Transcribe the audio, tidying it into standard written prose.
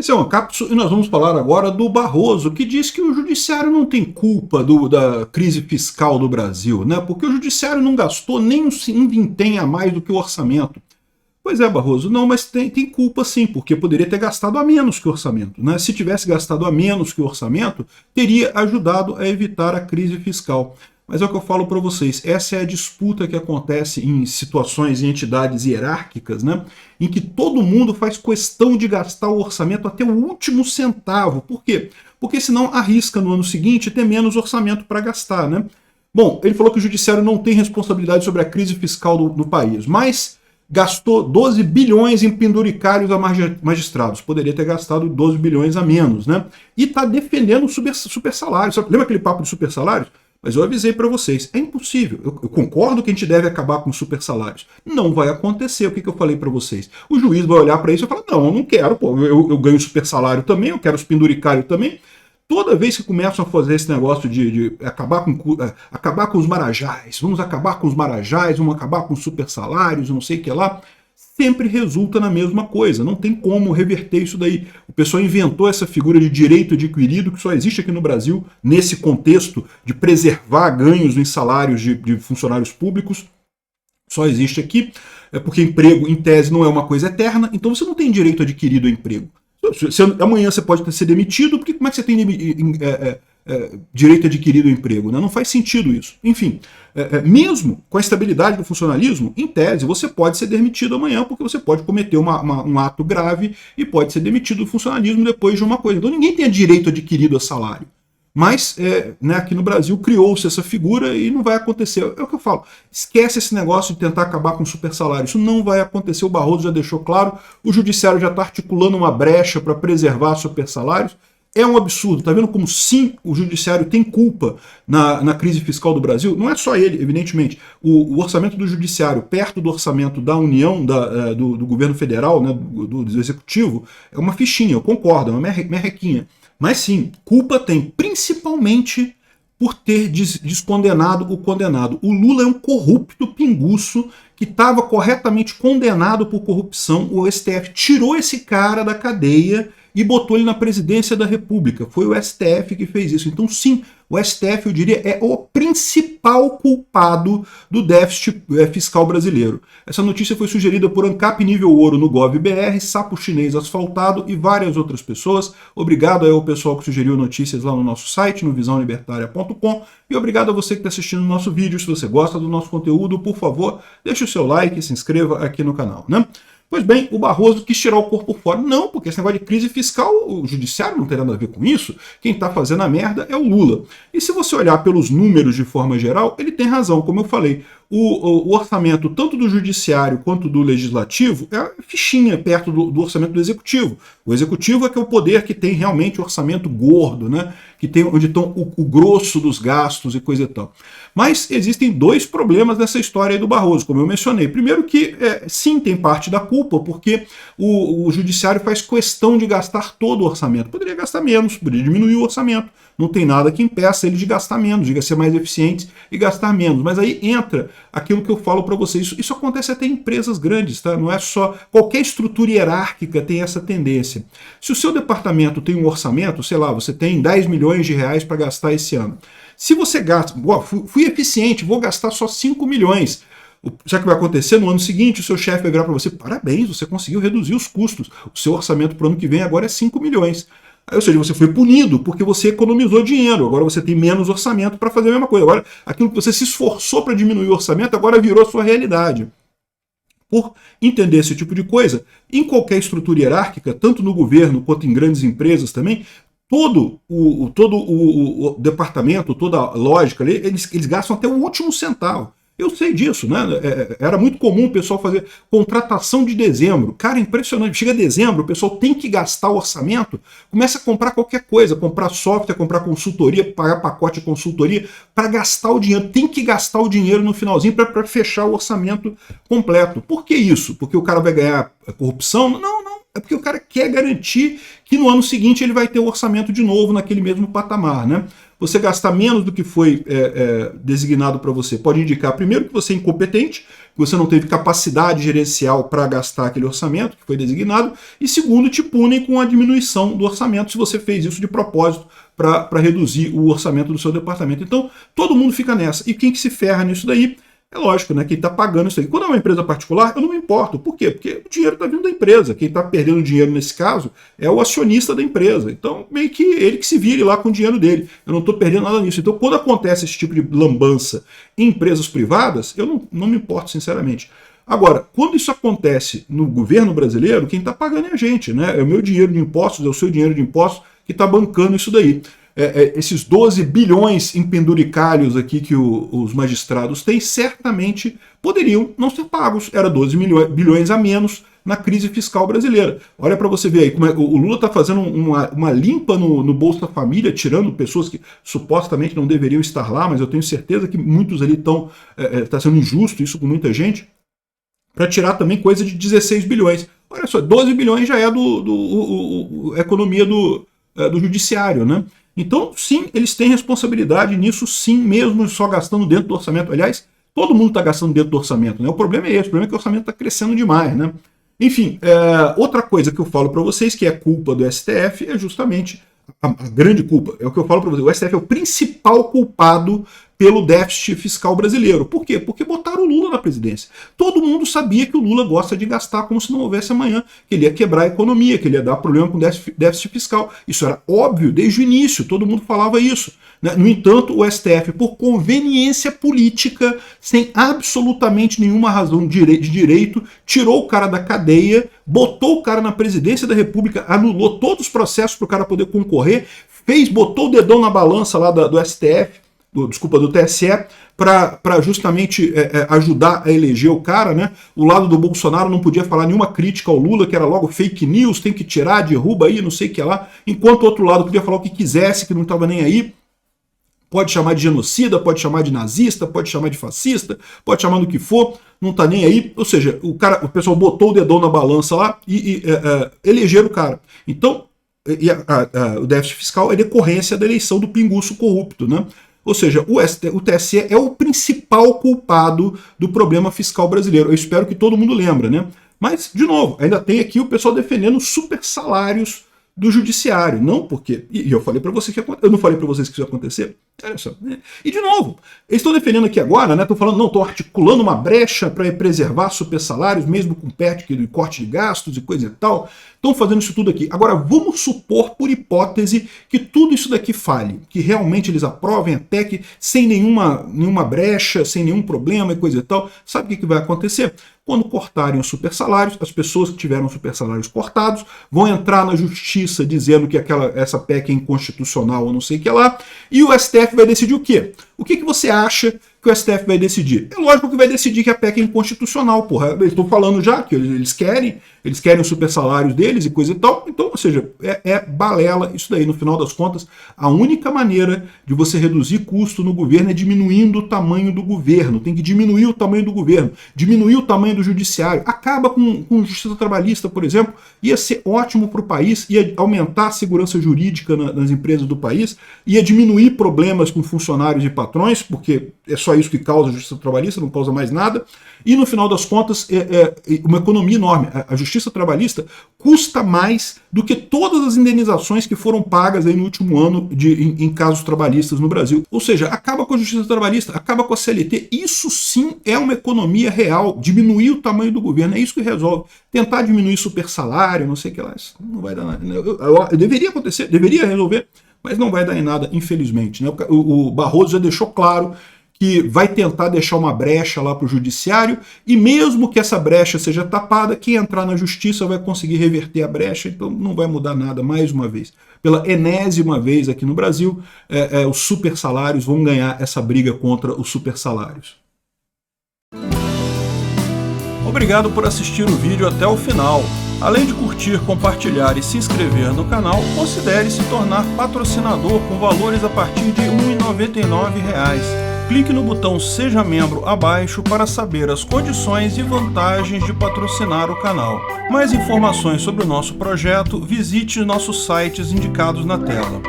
Esse é um cápsula e nós vamos falar agora do Barroso, que diz que o judiciário não tem culpa da crise fiscal do Brasil, né? Porque o judiciário não gastou nem um vintém a mais do que o orçamento. Pois é, Barroso, não, mas tem culpa sim, porque poderia ter gastado a menos que o orçamento, né? Se tivesse gastado a menos que o orçamento, teria ajudado a evitar a crise fiscal. Mas é o que eu falo para vocês, essa é a disputa que acontece em situações, em entidades hierárquicas, né, em que todo mundo faz questão de gastar o orçamento até o último centavo. Por quê? Porque senão arrisca no ano seguinte ter menos orçamento para gastar, né? Bom, ele falou que o judiciário não tem responsabilidade sobre a crise fiscal do país, mas gastou 12 bilhões em penduricários a magistrados. Poderia ter gastado 12 bilhões a menos, né? E está defendendo super salários. Lembra aquele papo de super salários? Mas eu avisei para vocês, é impossível. Eu concordo que a gente deve acabar com super salários. Não vai acontecer. O que eu falei para vocês? O juiz vai olhar para isso e falar, não, eu não quero, pô, eu ganho super salário também, eu quero os penduricários também. Toda vez que começam a fazer esse negócio de acabar com os marajás, vamos acabar com os marajás, vamos acabar com os super salários, não sei o que lá, sempre resulta na mesma coisa, não tem como reverter isso daí. O pessoal inventou essa figura de direito adquirido que só existe aqui no Brasil, nesse contexto de preservar ganhos em salários de funcionários públicos, só existe aqui, porque emprego, em tese, não é uma coisa eterna, então você não tem direito adquirido ao emprego. Amanhã você pode ser demitido, porque como é que você tem direito adquirido ao emprego? Né? Não faz sentido isso. Enfim, mesmo com a estabilidade do funcionalismo, em tese, você pode ser demitido amanhã, porque você pode cometer um ato grave e pode ser demitido do funcionalismo depois de uma coisa. Então ninguém tem direito adquirido a salário. Mas né, aqui no Brasil criou-se essa figura e não vai acontecer. É o que eu falo. Esquece esse negócio de tentar acabar com o super salário. Isso não vai acontecer. O Barroso já deixou claro. O judiciário já está articulando uma brecha para preservar super salários. É um absurdo. Está vendo como sim o judiciário tem culpa na crise fiscal do Brasil? Não é só ele, evidentemente. O orçamento do judiciário perto do orçamento da União, do governo federal, né, do executivo, é uma fichinha, eu concordo, é uma merrequinha. Mas sim, culpa tem, principalmente por ter descondenado o condenado. O Lula é um corrupto pinguço que estava corretamente condenado por corrupção. O STF tirou esse cara da cadeia e botou ele na presidência da República. Foi o STF que fez isso. Então sim, o STF, eu diria, é o principal culpado do déficit fiscal brasileiro. Essa notícia foi sugerida por ANCAP Nível Ouro no GovBR, Sapo Chinês Asfaltado e várias outras pessoas. Obrigado ao pessoal que sugeriu notícias lá no nosso site, no visãolibertaria.com, e obrigado a você que está assistindo o nosso vídeo. Se você gosta do nosso conteúdo, por favor, deixe o seu like e se inscreva aqui no canal, né? Pois bem, o Barroso quis tirar o corpo fora. Não, porque esse negócio de crise fiscal, o judiciário não tem nada a ver com isso. Quem está fazendo a merda é o Lula. E se você olhar pelos números de forma geral, ele tem razão, como eu falei. O orçamento, tanto do judiciário quanto do legislativo, é fichinha perto do orçamento do executivo. O executivo é que é o poder que tem realmente o orçamento gordo, né? Que tem onde estão o grosso dos gastos e coisa e tal. Mas existem dois problemas nessa história aí do Barroso, como eu mencionei. Primeiro que, sim, tem parte da culpa, porque o judiciário faz questão de gastar todo o orçamento. Poderia gastar menos, poderia diminuir o orçamento. Não tem nada que impeça ele de gastar menos, de ser mais eficiente e gastar menos. Mas aí entra aquilo que eu falo para vocês. Isso acontece até em empresas grandes, tá? Não é só... Qualquer estrutura hierárquica tem essa tendência. Se o seu departamento tem um orçamento, sei lá, você tem 10 milhões de reais para gastar esse ano. Se você gasta... Fui eficiente, vou gastar só 5 milhões. Já que vai acontecer no ano seguinte, o seu chefe vai virar para você, parabéns, você conseguiu reduzir os custos. O seu orçamento para o ano que vem agora é 5 milhões. Ou seja, você foi punido porque você economizou dinheiro. Agora você tem menos orçamento para fazer a mesma coisa. Agora, aquilo que você se esforçou para diminuir o orçamento, agora virou sua realidade. Por entender esse tipo de coisa, em qualquer estrutura hierárquica, tanto no governo quanto em grandes empresas também, todo o departamento, toda a lógica ali, eles gastam até o último centavo. Eu sei disso, né? Era muito comum o pessoal fazer contratação de dezembro. Cara, impressionante. Chega dezembro, o pessoal tem que gastar o orçamento, começa a comprar qualquer coisa, comprar software, comprar consultoria, pagar pacote de consultoria, para gastar o dinheiro. Tem que gastar o dinheiro no finalzinho para fechar o orçamento completo. Por que isso? Porque o cara vai ganhar corrupção? Não. É porque o cara quer garantir que no ano seguinte ele vai ter o orçamento de novo naquele mesmo patamar, né? você gastar menos do que foi designado para você pode indicar, primeiro, que você é incompetente, que você não teve capacidade gerencial para gastar aquele orçamento que foi designado, e segundo, te punem com a diminuição do orçamento se você fez isso de propósito para reduzir o orçamento do seu departamento. Então, todo mundo fica nessa. E quem que se ferra nisso daí? É lógico, né? Quem está pagando isso aí. Quando é uma empresa particular, eu não me importo. Por quê? Porque o dinheiro está vindo da empresa. Quem está perdendo dinheiro nesse caso é o acionista da empresa. Então, meio que ele que se vire lá com o dinheiro dele. Eu não estou perdendo nada nisso. Então, quando acontece esse tipo de lambança em empresas privadas, eu não me importo, sinceramente. Agora, quando isso acontece no governo brasileiro, quem está pagando é a gente, né? É o meu dinheiro de impostos, é o seu dinheiro de impostos que está bancando isso daí. Esses 12 bilhões em penduricalhos aqui que os magistrados têm, certamente poderiam não ser pagos. Era 12 bilhões a menos na crise fiscal brasileira. Olha para você ver aí como o Lula está fazendo uma limpa no Bolsa Família, tirando pessoas que supostamente não deveriam estar lá, mas eu tenho certeza que muitos ali estão... Está sendo injusto isso com muita gente, para tirar também coisa de 16 bilhões. Olha só, 12 bilhões já é a economia do judiciário, né? Então, sim, eles têm responsabilidade nisso, sim, mesmo só gastando dentro do orçamento. Aliás, todo mundo está gastando dentro do orçamento, né? O problema é esse, o problema é que o orçamento está crescendo demais, né? Enfim, outra coisa que eu falo para vocês, que é culpa do STF, é justamente a grande culpa. É o que eu falo para vocês, o STF é o principal culpado pelo déficit fiscal brasileiro. Por quê? Porque botaram o Lula na presidência. Todo mundo sabia que o Lula gosta de gastar como se não houvesse amanhã, que ele ia quebrar a economia, que ele ia dar problema com déficit fiscal. Isso era óbvio desde o início, todo mundo falava isso, né? No entanto, o STF, por conveniência política, sem absolutamente nenhuma razão de direito, tirou o cara da cadeia, botou o cara na presidência da República, anulou todos os processos para o cara poder concorrer, botou o dedão na balança lá do STF, do TSE, para justamente ajudar a eleger o cara, né? O lado do Bolsonaro não podia falar nenhuma crítica ao Lula, que era logo fake news, tem que tirar, derruba aí, não sei o que lá, enquanto o outro lado podia falar o que quisesse, que não estava nem aí. Pode chamar de genocida, pode chamar de nazista, pode chamar de fascista, pode chamar do que for, não está nem aí. Ou seja, o pessoal botou o dedão na balança lá e elegeram o cara. Então, o déficit fiscal é decorrência da eleição do pinguço corrupto, né? Ou seja, o TSE é o principal culpado do problema fiscal brasileiro. Eu espero que todo mundo lembre, né? Mas, de novo, ainda tem aqui o pessoal defendendo super salários do judiciário. Não porque... E eu falei para vocês que eu não falei para vocês que isso ia acontecer? Olha só. E, de novo, eles estão defendendo aqui agora, né? Estão falando, não, estão articulando uma brecha para preservar super salários, mesmo com PEC e corte de gastos e coisa e tal. Estão fazendo isso tudo aqui. Agora, vamos supor, por hipótese, que tudo isso daqui falhe, que realmente eles aprovem a PEC sem nenhuma brecha, sem nenhum problema e coisa e tal. Sabe o que vai acontecer? Quando cortarem os super salários, as pessoas que tiveram super salários cortados vão entrar na justiça dizendo que essa PEC é inconstitucional ou não sei o que lá, e o STF vai decidir o quê? O que você acha que o STF vai decidir? É lógico que vai decidir que a PEC é inconstitucional, porra. Eles estão falando já que eles querem os super salários deles e coisa e tal. Então, ou seja, é balela isso daí. No final das contas, a única maneira de você reduzir custo no governo é diminuindo o tamanho do governo. Tem que diminuir o tamanho do governo, diminuir o tamanho do judiciário. Acaba com justiça trabalhista, por exemplo. Ia ser ótimo para o país, ia aumentar a segurança jurídica nas empresas do país, ia diminuir problemas com funcionários e patrões, porque é só isso que causa a justiça trabalhista, não causa mais nada. E no final das contas, uma economia enorme. A justiça trabalhista custa mais do que todas as indenizações que foram pagas aí no último ano em casos trabalhistas no Brasil. Ou seja, acaba com a justiça trabalhista, acaba com a CLT. Isso sim é uma economia real, diminuir o tamanho do governo, é isso que resolve. Tentar diminuir super salário, não sei o que lá, isso não vai dar nada. Deveria acontecer, deveria resolver, mas não vai dar em nada, infelizmente, né? O Barroso já deixou claro que vai tentar deixar uma brecha lá para o judiciário, e mesmo que essa brecha seja tapada, quem entrar na justiça vai conseguir reverter a brecha, então não vai mudar nada mais uma vez. Pela enésima vez aqui no Brasil, os super salários vão ganhar essa briga contra os super salários. Obrigado por assistir o vídeo até o final. Além de curtir, compartilhar e se inscrever no canal, considere se tornar patrocinador com valores a partir de R$ 1,99. Clique no botão Seja Membro abaixo para saber as condições e vantagens de patrocinar o canal. Mais informações sobre o nosso projeto, visite nossos sites indicados na tela.